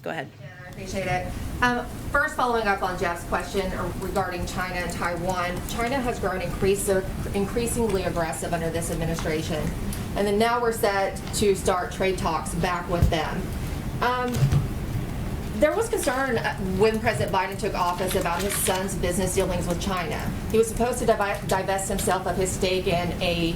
Go ahead. Yeah, I appreciate it. First, following up on Jeff's question regarding China and Taiwan, China has grown increasingly aggressive under this administration. And then now we're set to start trade talks back with them. There was concern when President Biden took office about his son's business dealings with China. He was supposed to divest himself of his stake in a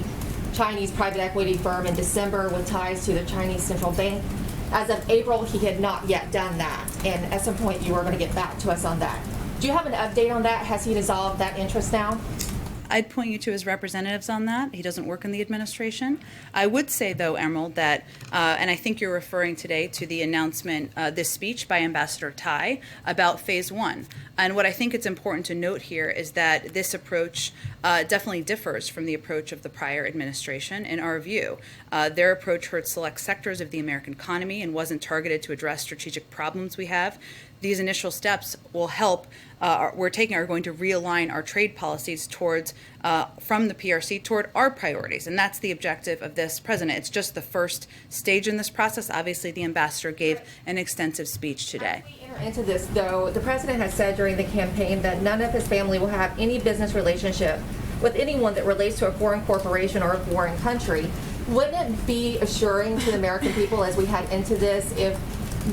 Chinese private equity firm in December with ties to the Chinese central bank. As of April, he had not yet done that. And at some point, you were going to get back to us on that. Do you have an update on that? Has he dissolved that interest now? I'd point you to his representatives on that. He doesn't work in the administration. I would say, though, Emerald, that, and I think you're referring today to the announcement, this speech by Ambassador Tai about phase one. And what I think it's important to note here is that this approach definitely differs from the approach of the prior administration, in our view. Their approach hurt select sectors of the American economy and wasn't targeted to address strategic problems we have. These initial steps will help, are going to realign our trade policies towards, from the PRC toward our priorities. And that's the objective of this president. It's just the first stage in this process. Obviously, the ambassador gave an extensive speech today. As we enter into this, though, the president has said during the campaign that none of his family will have any business relationship with anyone that relates to a foreign corporation or a foreign country. Wouldn't it be assuring to the American people as we head into this if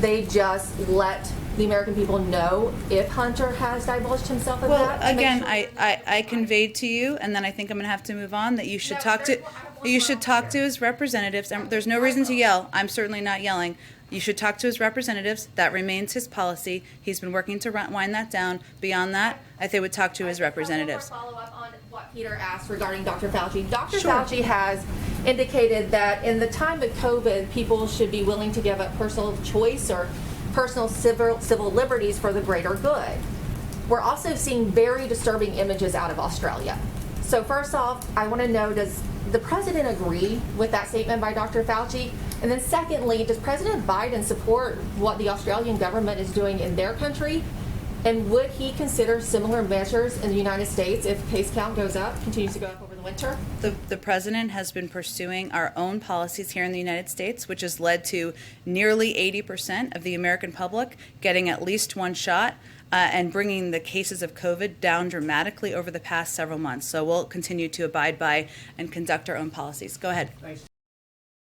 they just let the American people know if Hunter has divulged himself of that? Well, again, I conveyed to you, and then I think I'm going to have to move on, that you should talk to his representatives. And there's no reason to yell. I'm certainly not yelling. You should talk to his representatives. That remains his policy. He's been working to wind that down. Beyond that, I think would talk to his representatives. Follow up on what Peter asked regarding Dr. Fauci. Dr. Fauci has indicated that in the time of COVID, people should be willing to give up personal choice or personal civil liberties for the greater good. We're also seeing very disturbing images out of Australia. So first off, I want to know, does the president agree with that statement by Dr. Fauci? And then secondly, does President Biden support what the Australian government is doing in their country? And would he consider similar measures in the United States if case count goes up, continues to go up over the winter? The president has been pursuing our own policies here in the United States, which has led to nearly 80% of the American public getting at least one shot and bringing the cases of COVID down dramatically over the past several months. So we'll continue to abide by and conduct our own policies. Go ahead. Thanks.